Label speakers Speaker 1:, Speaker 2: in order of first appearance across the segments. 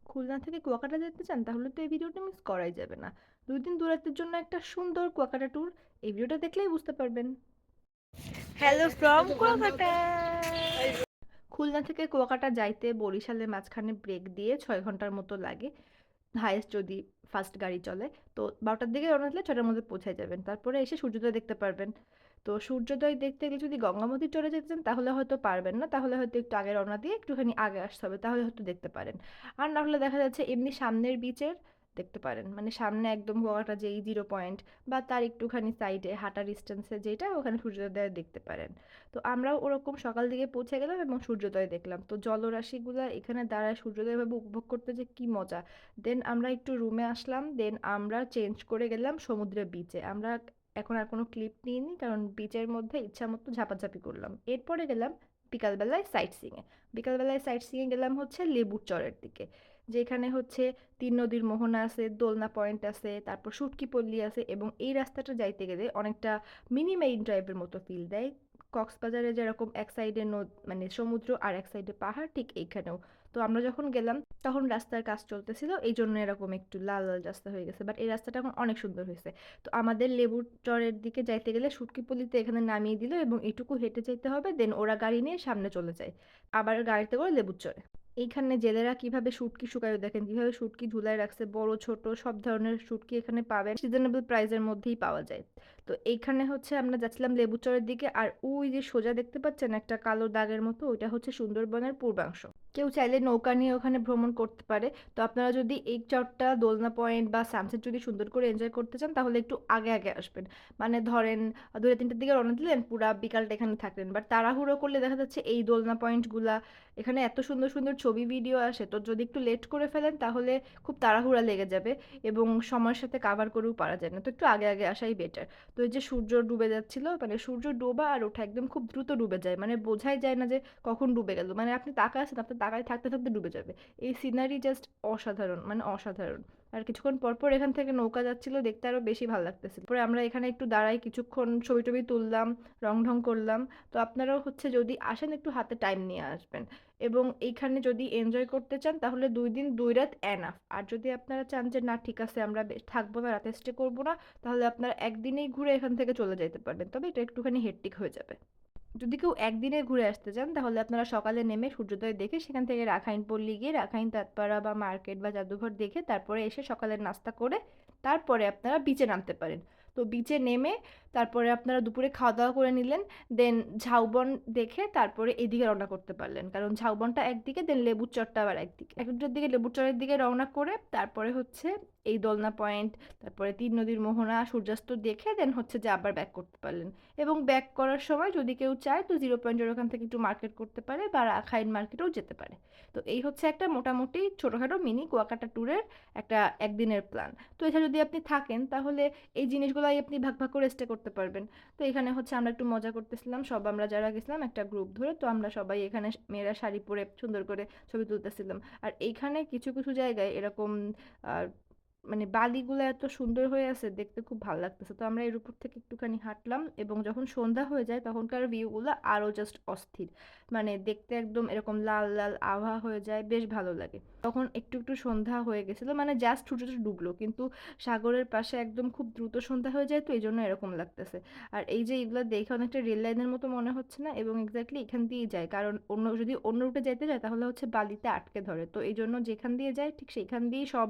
Speaker 1: খুলনা থেকে কুয়াকাটা যেতে চান তাহলে তো এই ভিডিওটা মিস করাই যাবে না। 2 দিন 2 রাতের জন্য একটা সুন্দর কুয়াকাটা ট্যুর, এই ভিডিওটা দেখলেই বুঝতে পারবেন।
Speaker 2: Hello from Kuakata.
Speaker 1: খুলনা থেকে কুয়াকাটা যাইতে বরিশালের মাঝখানে ব্রেক দিয়ে 6 ঘন্টার মতো লাগে, হাইয়েস্ট যদি ফাস্ট গাড়ি চলে। তো 12টার দিকে রওনা দিলে 6টার মধ্যে পৌঁছায় যাবেন, তারপরে এসে সূর্যোদয় দেখতে পারবেন। তো সূর্যোদয় দেখতে গেলে যদি গঙ্গামতির চরে যেতে চান তাহলে হয়তো পারবেন না, তাহলে হয়তো একটু আগে রওনা দিয়ে একটুখানি আগে আসতে হবে, তাহলে হয়তো দেখতে পারেন। আর না হলে দেখা যাচ্ছে এমনি সামনের বিচের দেখতে পারেন, মানে সামনে একদম কুয়াকাটা যেই 0 পয়েন্ট বা তার একটুখানি সাইডে হাঁটার ডিস্টেন্সে যেটা, ওখানে সূর্যোদয় দেখতে পারেন। তো আমরাও ওরকম সকাল দিকে পৌঁছে গেলাম এবং সূর্যোদয় দেখলাম। তো জলরাশিগুলা এখানে দাঁড়ায় সূর্যোদয় ভাবে উপভোগ করতে যে কি মজা। দেন আমরা একটু রুমে আসলাম, দেন আমরা চেঞ্জ করে গেলাম সমুদ্রের বিচে। আমরা এখন আর কোনো ক্লিপ নিইনি, কারণ বিচের মধ্যে ইচ্ছা মতো ঝাপাঝাপি করলাম। এরপরে গেলাম বিকালবেলায় সাইট সিইংয়ে। বিকালবেলায় সাইট সিইংয়ে গেলাম হচ্ছে লেবুর চরের দিকে, যেখানে হচ্ছে 3 নদীর মোহনা আছে, দোলনা পয়েন্ট আছে, তারপর শুটকি পল্লী আছে, এবং এই রাস্তাটা যাইতে গেলে অনেকটা মিনি মেরিন ড্রাইভের মতো ফিল দেয়। কক্সবাজারে যেরকম এক সাইডে মানে সমুদ্র আর এক সাইডে পাহাড়, ঠিক এইখানেও। তো আমরা যখন গেলাম তখন রাস্তার কাজ চলতেছিল, এই জন্য এরকম একটু লাল লাল রাস্তা হয়ে গেছে, বাট এই রাস্তাটা এখন অনেক সুন্দর হয়েছে। তো আমাদের লেবুর চরের দিকে যাইতে গেলে শুটকিপল্লিতে এখানে নামিয়ে দিল এবং এটুকু হেঁটে যেতে হবে, দেন ওরা গাড়ি নিয়ে সামনে চলে যায় আবার গাড়িতে করে লেবুর চরে। এইখানে জেলেরা কিভাবে শুটকি শুকায় দেখেন, কিভাবে শুটকি ঝুলায় রাখছে, বড় ছোট সব ধরনের শুটকি এখানে পাবেন, সিজনেবল প্রাইসের মধ্যেই পাওয়া যায়। তো এইখানে হচ্ছে আমরা যাচ্ছিলাম লেবুচরের দিকে, আর ওই যে সোজা দেখতে পাচ্ছেন একটা কালো দাগের মতো, ওইটা হচ্ছে সুন্দরবনের পূর্বাংশ। কেউ চাইলে নৌকা নিয়ে ওখানে ভ্রমণ করতে পারে। তো আপনারা যদি এই চরটা, দোলনা পয়েন্ট বা সানসেট যদি সুন্দর করে এনজয় করতে চান তাহলে একটু আগে আগে আসবেন। মানে ধরেন 2টা 3টার দিকে রওনা দিলেন, পুরা বিকালটা এখানে থাকলেন, বাট তাড়াহুড়ো করলে দেখা যাচ্ছে এই দোলনা পয়েন্টগুলা, এখানে এত সুন্দর সুন্দর ছবি ভিডিও আসে, তো যদি একটু লেট করে ফেলেন তাহলে খুব তাড়াহুড়া লেগে যাবে এবং সময়ের সাথে কাভার করেও পারা যায় না। তো একটু আগে আগে আসাই বেটার। তো এই যে সূর্য ডুবে যাচ্ছিল, মানে সূর্য ডোবা আর ওঠা একদম খুব দ্রুত ডুবে যায়, মানে বোঝাই যায় না যে কখন ডুবে গেল। মানে আপনি তাকায় আছেন, আপনি তাকায় থাকতে থাকতে ডুবে যাবে। এই সিনারি জাস্ট অসাধারণ, মানে অসাধারণ। আর কিছুক্ষণ পর পর এখান থেকে নৌকা যাচ্ছিল, দেখতে আরো বেশি ভালো লাগতেছিল। পরে আমরা এখানে একটু দাঁড়াই, কিছুক্ষণ ছবি টবি তুললাম, রং ঢং করলাম। তো আপনারাও হচ্ছে যদি আসেন একটু হাতে টাইম নিয়ে আসবেন, এবং এইখানে যদি এনজয় করতে চান তাহলে 2 দিন 2 রাত এনাফ। আর যদি আপনারা চান যে না ঠিক আছে আমরা থাকবো না, রাতে স্টে করবো না, তাহলে আপনারা একদিনেই ঘুরে এখান থেকে চলে যেতে পারবেন, তবে এটা একটুখানি হেক্টিক হয়ে যাবে। যদি কেউ একদিনে ঘুরে আসতে চান তাহলে আপনারা সকালে নেমে সূর্যোদয় দেখে সেখান থেকে রাখাইন পল্লী গিয়ে রাখাইন তাঁতপাড়া বা মার্কেট বা জাদুঘর দেখে তারপরে এসে সকালের নাস্তা করে তারপরে আপনারা বিচে নামতে পারেন। তো বিচে নেমে তারপরে আপনারা দুপুরে খাওয়া দাওয়া করে নিলেন, দেন ঝাউবন দেখে তারপরে এদিকে রওনা করতে পারলেন, কারণ ঝাউবনটা একদিকে, দেন লেবুর চরটা আবার একদিকে। একটার দিকে লেবুর চরের দিকে রওনা করে তারপরে হচ্ছে এই দোলনা পয়েন্ট, তারপরে 3 নদীর মোহনা, সূর্যাস্ত দেখে দেন হচ্ছে যে আবার ব্যাক করতে পারলেন। এবং ব্যাক করার সময় যদি কেউ চায় তো 0 পয়েন্টের ওখান থেকে একটু মার্কেট করতে পারে বা রাখাইন মার্কেটেও যেতে পারে। তো এই হচ্ছে একটা মোটামুটি ছোটোখাটো মিনি কুয়াকাটা ট্যুরের একটা একদিনের প্ল্যান। তো এছাড়া যদি আপনি থাকেন তাহলে এই জিনিসগুলোই আপনি ভাগ ভাগ করে স্টে করতে পারবেন। তো এখানে হচ্ছে আমরা একটু মজা করতেছিলাম, সব আমরা যারা গেছিলাম একটা গ্রুপ ধরে, তো আমরা সবাই এখানে মেয়েরা শাড়ি পরে সুন্দর করে ছবি তুলতেছিলাম। আর এইখানে কিছু কিছু জায়গায় এরকম আহ, মানে বালিগুলো এত সুন্দর হয়ে আছে, দেখতে খুব ভালো লাগতেছে। তো আমরা এর উপর থেকে একটুখানি হাঁটলাম, এবং যখন সন্ধ্যা হয়ে যায় তখনকার ভিউগুলো আরো জাস্ট অস্থির, মানে দেখতে একদম এরকম লাল লাল আভা হয়ে যায়, বেশ ভালো লাগে। তখন একটু একটু সন্ধ্যা হয়ে গেছিল, মানে জাস্ট সূর্যটা ডুবলো, কিন্তু সাগরের পাশে একদম খুব দ্রুত সন্ধ্যা হয়ে যায়, তো এই জন্য এরকম লাগতেছে। আর এই যে এগুলো দেখে অনেকটা রেল লাইনের মতো মনে হচ্ছে না, এবং এক্স্যাক্টলি এখান দিয়েই যায়, কারণ যদি অন্য রুটে যেতে যায় তাহলে হচ্ছে বালিতে আটকে ধরে, তো এই জন্য যেখান দিয়ে যায় ঠিক সেইখান দিয়েই সব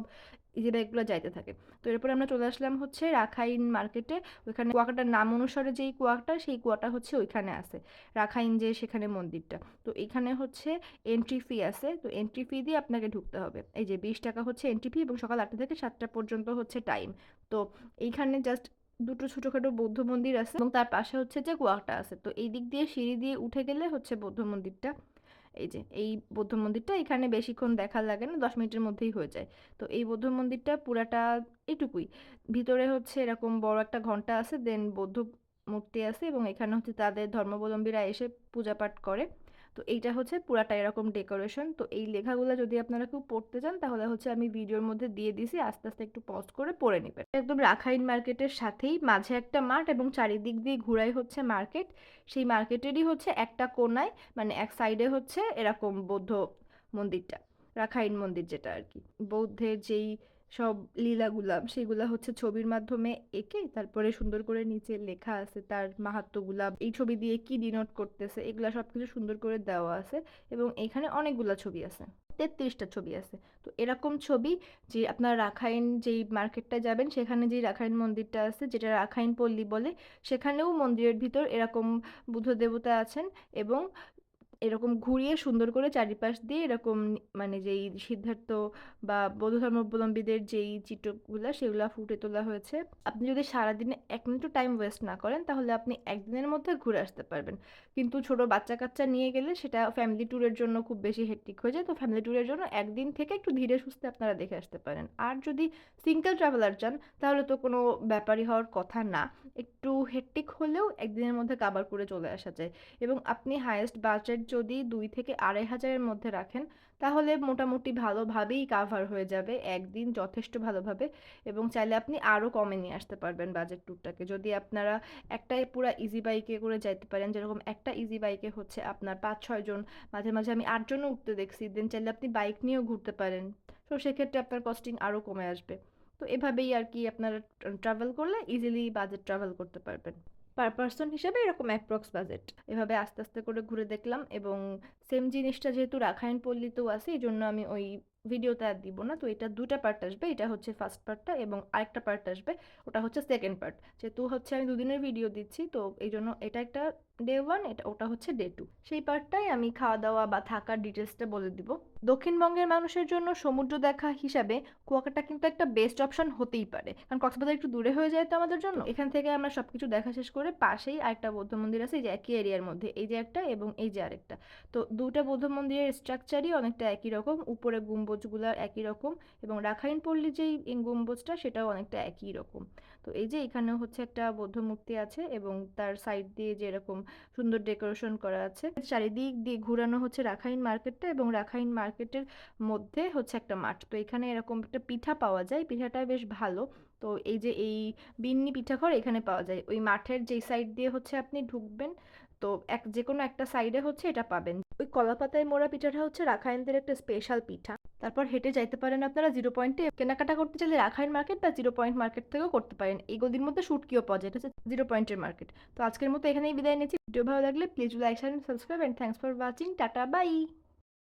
Speaker 1: ইজি বাইকগুলো যাইতে থাকে। তো এরপরে আমরা চলে আসলাম হচ্ছে রাখাইন মার্কেটে। ওইখানে কুয়াকাটার নাম অনুসারে যেই কুয়াটা, সেই কুয়াটা হচ্ছে ওইখানে আছে, রাখাইন যে সেখানে মন্দিরটা। তো এখানে হচ্ছে এন্ট্রি ফি আছে, তো এন্ট্রি ফি দিয়ে আপনাকে ঢুকতে হবে। এই যে 20 টাকা হচ্ছে এন্ট্রি ফি, এবং সকাল 8টা থেকে 7টা পর্যন্ত হচ্ছে টাইম। তো এইখানে জাস্ট দুটো ছোটখাটো বৌদ্ধ মন্দির আছে এবং তার পাশে হচ্ছে যে কুয়াটা আছে। তো এই দিক দিয়ে সিঁড়ি দিয়ে উঠে গেলে হচ্ছে বৌদ্ধ মন্দিরটা। এই যে এই বৌদ্ধ মন্দিরটা, এখানে বেশিক্ষণ দেখা লাগে না, 10 মিনিটের মধ্যেই হয়ে যায়। তো এই বৌদ্ধ মন্দিরটা পুরাটা এটুকুই। ভিতরে হচ্ছে এরকম বড় একটা ঘন্টা আছে, দেন বৌদ্ধ মূর্তি আছে, এবং এখানে হচ্ছে তাদের ধর্মাবলম্বীরা এসে পূজা পাঠ করে। তো এইটা হচ্ছে পুরাটা এরকম ডেকোরেশন। তো এই লেখাগুলো যদি আপনারা কেউ পড়তে চান তাহলে হচ্ছে আমি ভিডিওর মধ্যে দিয়ে দিছি, আস্তে আস্তে একটু পজ করে পড়ে নেবেন। একদম রাখাইন মার্কেটের সাথেই মাঝে একটা মাঠ, এবং চারিদিক দিয়ে ঘুরাই হচ্ছে মার্কেট। সেই মার্কেটেরই হচ্ছে একটা কোনায়, মানে এক সাইডে হচ্ছে এরকম বৌদ্ধ মন্দিরটা, রাখাইন মন্দির যেটা আর কি, বৌদ্ধের যেই সব লীলাগুলা সেগুলা হচ্ছে ছবির মাধ্যমে এঁকে তারপরে সুন্দর করে নিচে লেখা আছে তার মাহাত্ম্যগুলা, এই ছবি দিয়ে কি ডিনোট করতেছে এগুলা সবকিছু সুন্দর করে দেওয়া আছে। এবং এখানে অনেকগুলা ছবি আছে, 33টা ছবি আছে। তো এরকম ছবি যে আপনার রাখাইন যেই মার্কেটটা যাবেন সেখানে যেই রাখাইন মন্দিরটা আছে যেটা রাখাইন পল্লী বলে, সেখানেও মন্দিরের ভিতর এরকম বুদ্ধ দেবতা আছেন। এবং এরকম ঘুরিয়ে সুন্দর করে চারিপাশ দিয়ে এরকম মানে যেই সিদ্ধার্থ বা বৌদ্ধ ধর্মাবলম্বীদের যেই চিত্রগুলা সেগুলা ফুটে তোলা হয়েছে। আপনি যদি সারাদিনে 1 মিনিটও টাইম ওয়েস্ট না করেন তাহলে আপনি একদিনের মধ্যে ঘুরে আসতে পারবেন। কিন্তু ছোট বাচ্চা কাচ্চা নিয়ে গেলে সেটা ফ্যামিলি ট্যুরের জন্য খুব বেশি হেক্টিক হয়ে যায়। তো ফ্যামিলি ট্যুরের জন্য একদিন থেকে একটু ধীরে সুস্থে আপনারা দেখে আসতে পারেন। আর যদি সিঙ্গেল ট্রাভেলার চান তাহলে তো কোনো ব্যাপারই হওয়ার কথা না, একটু হেক্টিক হলেও একদিনের মধ্যে কাভার করে চলে আসা যায়। এবং আপনি হাইয়েস্ট বাজেট যদি 2 থেকে 2,500-এর মধ্যে রাখেন তাহলে মোটামুটি ভালোভাবেই কাভার হয়ে যাবে একদিন যথেষ্ট ভালোভাবে। এবং চাইলে আপনি আরও কমে নিয়ে আসতে পারবেন বাজেট ট্যুরটাকে, যদি আপনারা একটাই পুরা ইজি বাইকে করে যাইতে পারেন, যেরকম একটা ইজি বাইকে হচ্ছে আপনার 5-6 জন, মাঝে মাঝে আমি 8জনও উঠতে দেখছি। দেন চাইলে আপনি বাইক নিয়েও ঘুরতে পারেন, তো সেক্ষেত্রে আপনার কস্টিং আরও কমে আসবে। তো এভাবেই আর কি আপনারা ট্রাভেল করলে ইজিলি বাজেট ট্রাভেল করতে পারবেন। পার পার্সন হিসেবে এরকম অ্যাপ্রক্স বাজেট। এভাবে আস্তে আস্তে করে ঘুরে দেখলাম। এবং সেম জিনিসটা যেহেতু রাখাইন পল্লীতেও আছে এই জন্য আমি ওই ভিডিওতে আর দিব না। তো এটা 2টা পার্ট আসবে, এটা হচ্ছে ফার্স্ট পার্টটা এবং আরেকটা পার্ট আসবে ওটা হচ্ছে সেকেন্ড পার্ট। যেহেতু হচ্ছে আমি 2 দিনের ভিডিও দিচ্ছি তো এই জন্য এটা একটা ডে 1, এটা ওটা হচ্ছে ডে 2। সেই পার্টটাই আমি খাওয়া দাওয়া বা থাকার ডিটেলসটা বলে দিব। দক্ষিণবঙ্গের মানুষের জন্য সমুদ্র দেখা হিসাবে কুয়াকাটা কিন্তু একটা বেস্ট অপশন হতেই পারে, কারণ কক্সবাজার একটু দূরে হয়ে যায় তো আমাদের জন্য। এখান থেকে আমরা সবকিছু দেখা শেষ করে পাশেই আরেকটা বৌদ্ধ মন্দির আছে, এই যে একই এরিয়ার মধ্যে, এই যে একটা এবং এই যে আরেকটা। তো দুটা বৌদ্ধ মন্দিরের স্ট্রাকচারই অনেকটা একই রকম, উপরে গম্বুজগুলো একই রকম এবং রাখাইন পল্লী যেই গম্বুজটা সেটাও অনেকটা একই রকম। তো এই যে এখানেও হচ্ছে একটা বৌদ্ধ মূর্তি আছে এবং তার সাইড দিয়ে যে এরকম সুন্দর ডেকোরেশন করা আছে। চারিদিক দিয়ে ঘুরানো হচ্ছে রাখাইন মার্কেটটা এবং রাখাইন মার্কেটের মধ্যে হচ্ছে একটা মাঠ। তো এখানে এরকম একটা পিঠা পাওয়া যায়, পিঠাটা বেশ ভালো। তো এই যে এই বিন্নি পিঠাঘর এখানে পাওয়া যায়, ওই মাঠের যেই সাইড দিয়ে হচ্ছে আপনি ঢুকবেন তো যে কোনো একটা সাইডে হচ্ছে এটা পাবেন। ওই কলাপাতায় মোড়া পিঠাটা হচ্ছে রাখাইনদের একটা স্পেশাল পিঠা। তারপর হেঁটে যাইতে পারেন আপনারা 0 পয়েন্টে, কেনাকাটা করতে চাইলে রাখাইন মার্কেট বা 0 পয়েন্ট মার্কেট থেকেও করতে পারেন। এই গলির মধ্যে শুটকিও পাওয়া যায়, এটা হচ্ছে 0 পয়েন্টের মার্কেট। তো আজকের মতো এখানেই বিদায় নিচ্ছি। ভিডিও ভালো লাগলে please like share and subscribe, and thanks for watching. Tata by.